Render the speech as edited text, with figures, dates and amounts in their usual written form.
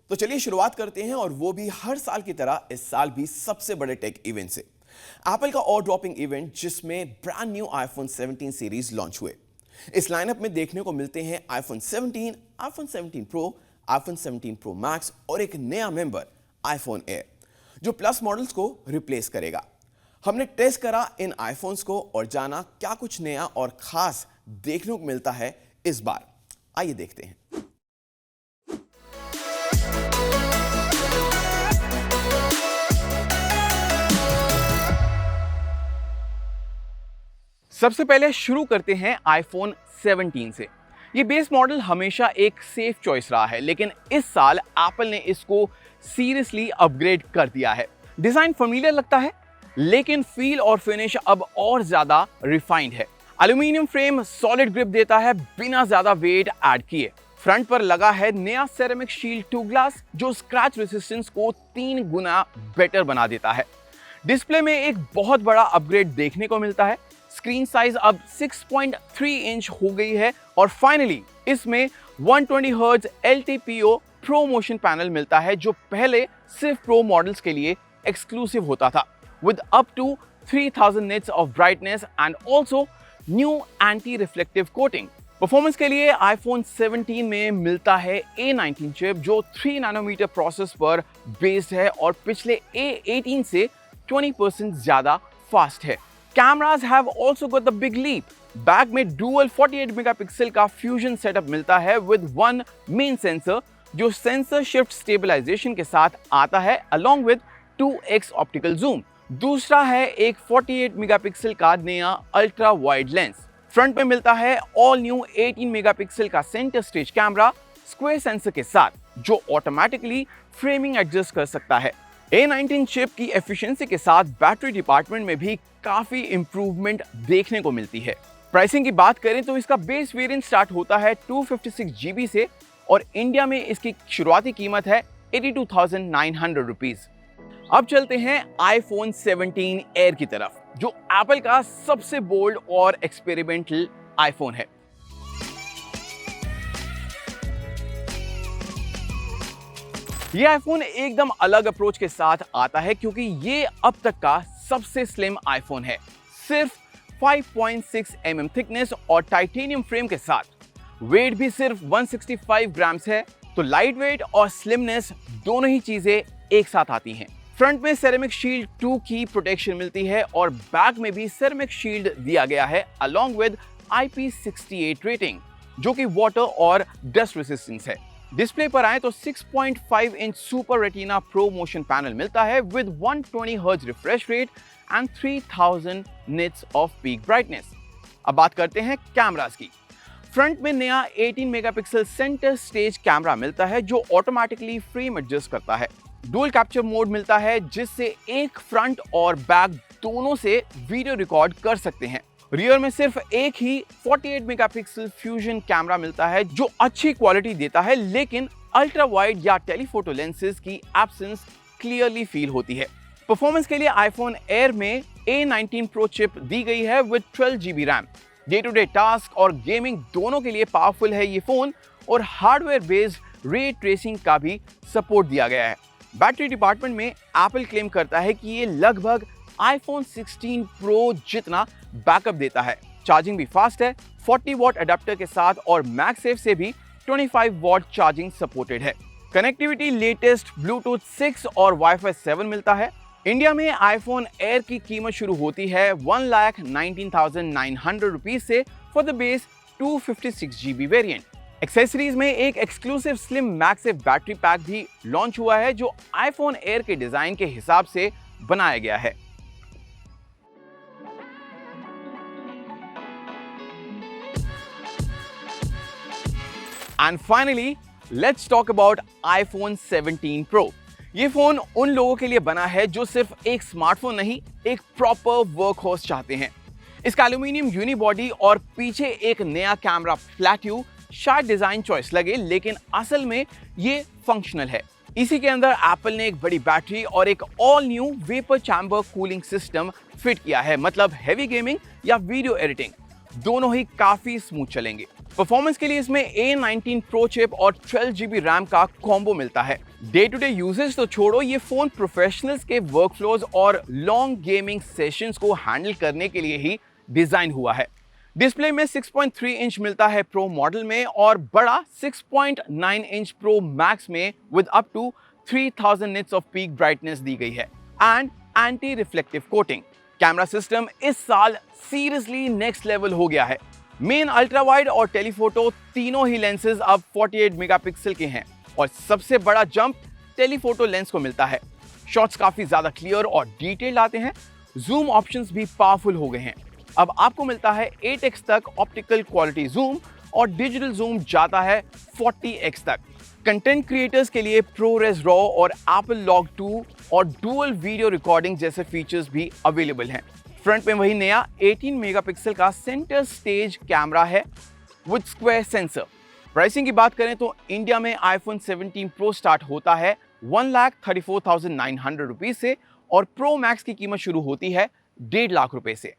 तो चलिए शुरुआत करते हैं, और वो भी हर साल की तरह इस साल भी सबसे बड़े टेक इवेंट से। एप्पल का और ड्रॉपिंग इवेंट, जिसमें brand new iPhone 17 series launch हुए। इस लाइनअप में देखने को मिलते हैं iPhone 17, iPhone 17 pro, iPhone 17 pro max और एक नया मेंबर आईफोन एयर, जो प्लस मॉडल्स को रिप्लेस करेगा। हमने टेस्ट करा इन आईफोन्स को और जाना क्या कुछ नया और खास देखने को मिलता है इस बार। आइए देखते हैं। सबसे पहले शुरू करते हैं आईफोन 17 से। ये बेस मॉडल हमेशा एक सेफ चॉइस रहा है, लेकिन इस साल एप्पल ने इसको सीरियसली अपग्रेड कर दिया है। डिजाइन फैमिलियर लगता है, लेकिन फील और फिनिश अब और ज्यादा रिफाइंड है। एल्यूमिनियम फ्रेम सॉलिड ग्रिप देता है बिना ज्यादा वेट ऐड किए। फ्रंट पर लगा है नया सेरेमिक शील्ड 2 ग्लास, जो स्क्रैच रेसिस्टेंस को 3 गुना बेटर बना देता है। डिस्प्ले में एक बहुत बड़ा अपग्रेड देखने को मिलता है। स्क्रीन साइज अब 6.3 इंच हो गई है और फाइनली इसमें 120 hertz LTPO pro motion panel मिलता है, जो पहले सिर्फ प्रो मॉडल्स के लिए एक्सक्लूसिव होता था, with up to 3000 nits of brightness and also new anti reflective coating. Performance के लिए आईफोन 17 में मिलता है A19 चिप, जो 3 नैनोमीटर प्रोसेस पर बेस्ड है और पिछले A18 से 20% ज्यादा फास्ट है। Cameras have also got the big leap. Back में डुअल 48 मेगापिक्सल का फ्यूजन सेटअप मिलता है विद वन मेन सेंसर, जो सेंसर शिफ्ट स्टेबलाइजेशन के साथ आता है along with 2x optical zoom. दूसरा है एक 48 मेगापिक्सल का नया अल्ट्रा वाइड लेंस। फ्रंट में मिलता है ऑल न्यू 18 मेगापिक्सल का centre stage camera square sensor के साथ, जो ऑटोमेटिकली फ्रेमिंग एडजस्ट कर सकता है। A19 चिप की एफिशिएंसी के साथ बैटरी डिपार्टमेंट में भी काफी इंप्रूवमेंट देखने को मिलती है। प्राइसिंग की बात करें तो इसका बेस वेरिएंट स्टार्ट होता है 256 GB से और इंडिया में इसकी शुरुआती कीमत है 82,900 रुपीज। अब चलते हैं आईफोन 17 एयर की तरफ, जो एप्पल का सबसे बोल्ड और एक्सपेरिमेंटल आईफोन है। ये आईफोन एकदम अलग अप्रोच के साथ आता है, क्योंकि ये अब तक का सबसे स्लिम आईफोन है। सिर्फ 5.6 mm थिकनेस और टाइटेनियम फ्रेम के साथ। वेट भी सिर्फ 165 ग्राम्स है, तो लाइट वेट और स्लिमनेस दोनों ही चीजें एक साथ आती हैं। फ्रंट में सेरेमिक शील्ड 2 की प्रोटेक्शन मिलती है और बैक में भी सेरेमिक शील्ड दिया गया है अलॉन्ग विद IP68 रेटिंग, जो कि वाटर और डस्ट रेसिस्टेंस है। डिस्प्ले पर आए तो 6.5 inch super retina pro motion panel मिलता है with 120 hertz refresh rate and 3000 nits of peak brightness. अब बात करते हैं कैमरास की। फ्रंट में नया 18 मेगापिक्सल सेंटर स्टेज कैमरा मिलता है, जो ऑटोमेटिकली फ्रेम एडजस्ट करता है। डुअल कैप्चर मोड मिलता है, जिससे एक फ्रंट और बैक दोनों से वीडियो रिकॉर्ड कर सकते हैं। रियर में सिर्फ एक ही 48 मेगापिक्सल फ्यूजन कैमरा मिलता है, जो अच्छी क्वालिटी देता है, लेकिन अल्ट्रा वाइड या टेलीफोटो लेंसेज की एब्सेंस क्लियरली फील होती है। परफॉर्मेंस के लिए आईफोन एयर में A19 प्रो चिप दी गई है with 12 GB RAM. Day to day task और गेमिंग दोनों के लिए पावरफुल है ये फोन, और हार्डवेयर बेस्ड रे ट्रेसिंग का भी सपोर्ट दिया गया है। बैटरी डिपार्टमेंट में एप्पल क्लेम करता है कि ये लगभग आईफोन 16 प्रो जितना बैकअप देता है। चार्जिंग भी फास्ट है, 40 वॉट अडेप्टर के साथ, और मैगसेफ से भी 25 वॉट चार्जिंग सपोर्टेड है। कनेक्टिविटी लेटेस्ट ब्लूटूथ 6 और वाईफाई 7 मिलता है। इंडिया में आईफोन एयर की कीमत शुरू होती है 1,19,900 रुपीज से for the base 256 GB variant. Accessories में एक exclusive slim MagSafe battery pack भी लॉन्च हुआ है, जो आईफोन एयर के डिजाइन के हिसाब से बनाया गया है। And finally let's talk about iPhone 17 pro. ये फोन उन लोगों के लिए बना है जो सिर्फ एक स्मार्टफोन नहीं, एक प्रॉपर वर्कहॉर्स चाहते हैं। इसका एल्यूमिनियम यूनिबॉडी और पीछे एक नया कैमरा प्लेट्यू शायद डिजाइन चॉइस लगे, लेकिन असल में ये फंक्शनल है। इसी के अंदर एप्पल ने एक बड़ी बैटरी और एक all new vapour chamber cooling system fit किया है, मतलब हैवी गेमिंग या वीडियो एडिटिंग दोनों ही काफी स्मूथ चलेंगे। परफॉर्मेंस के लिए इसमें A19 Pro चिप और 12 GB रैम का कॉम्बो मिलता है। डे टू डे यूजेज तो छोड़ो, ये फोन प्रोफेशनल्स के वर्कफ्लोज और लॉन्ग गेमिंग सेशंस को हैंडल करने के लिए ही डिजाइन हुआ है। डिस्प्ले में 6.3 इंच मिलता है प्रो मॉडल में और बड़ा 6.9 इंच प्रो मैक्स में with up to 3000 nits of peak brightness दी गई है and anti reflective coating. Camera system इस साल सीरियसली नेक्स्ट लेवल हो गया है। मेन अल्ट्रा वाइड और टेलीफोटो तीनों ही लेंसेज अब 48 मेगापिक्सल के हैं और सबसे बड़ा जंप टेलीफोटो लेंस को मिलता है। शॉट्स काफी ज्यादा क्लियर और डिटेल्ड आते हैं। जूम ऑप्शंस भी पावरफुल हो गए हैं। अब आपको मिलता है 8x तक ऑप्टिकल क्वालिटी जूम और डिजिटल जूम जाता है 40x तक। कंटेंट क्रिएटर्स के लिए ProRes RAW और Apple Log 2 और डुअल वीडियो रिकॉर्डिंग जैसे फीचर्स भी अवेलेबल हैं। फ्रंट में वही नया 18 मेगापिक्सल का सेंटर स्टेज कैमरा है विद स्क्वायर सेंसर। प्राइसिंग की बात करें तो इंडिया में iPhone 17 Pro स्टार्ट होता है 1,34,900 रुपीज से और Pro Max की कीमत शुरू होती है 1.5 लाख रुपए से।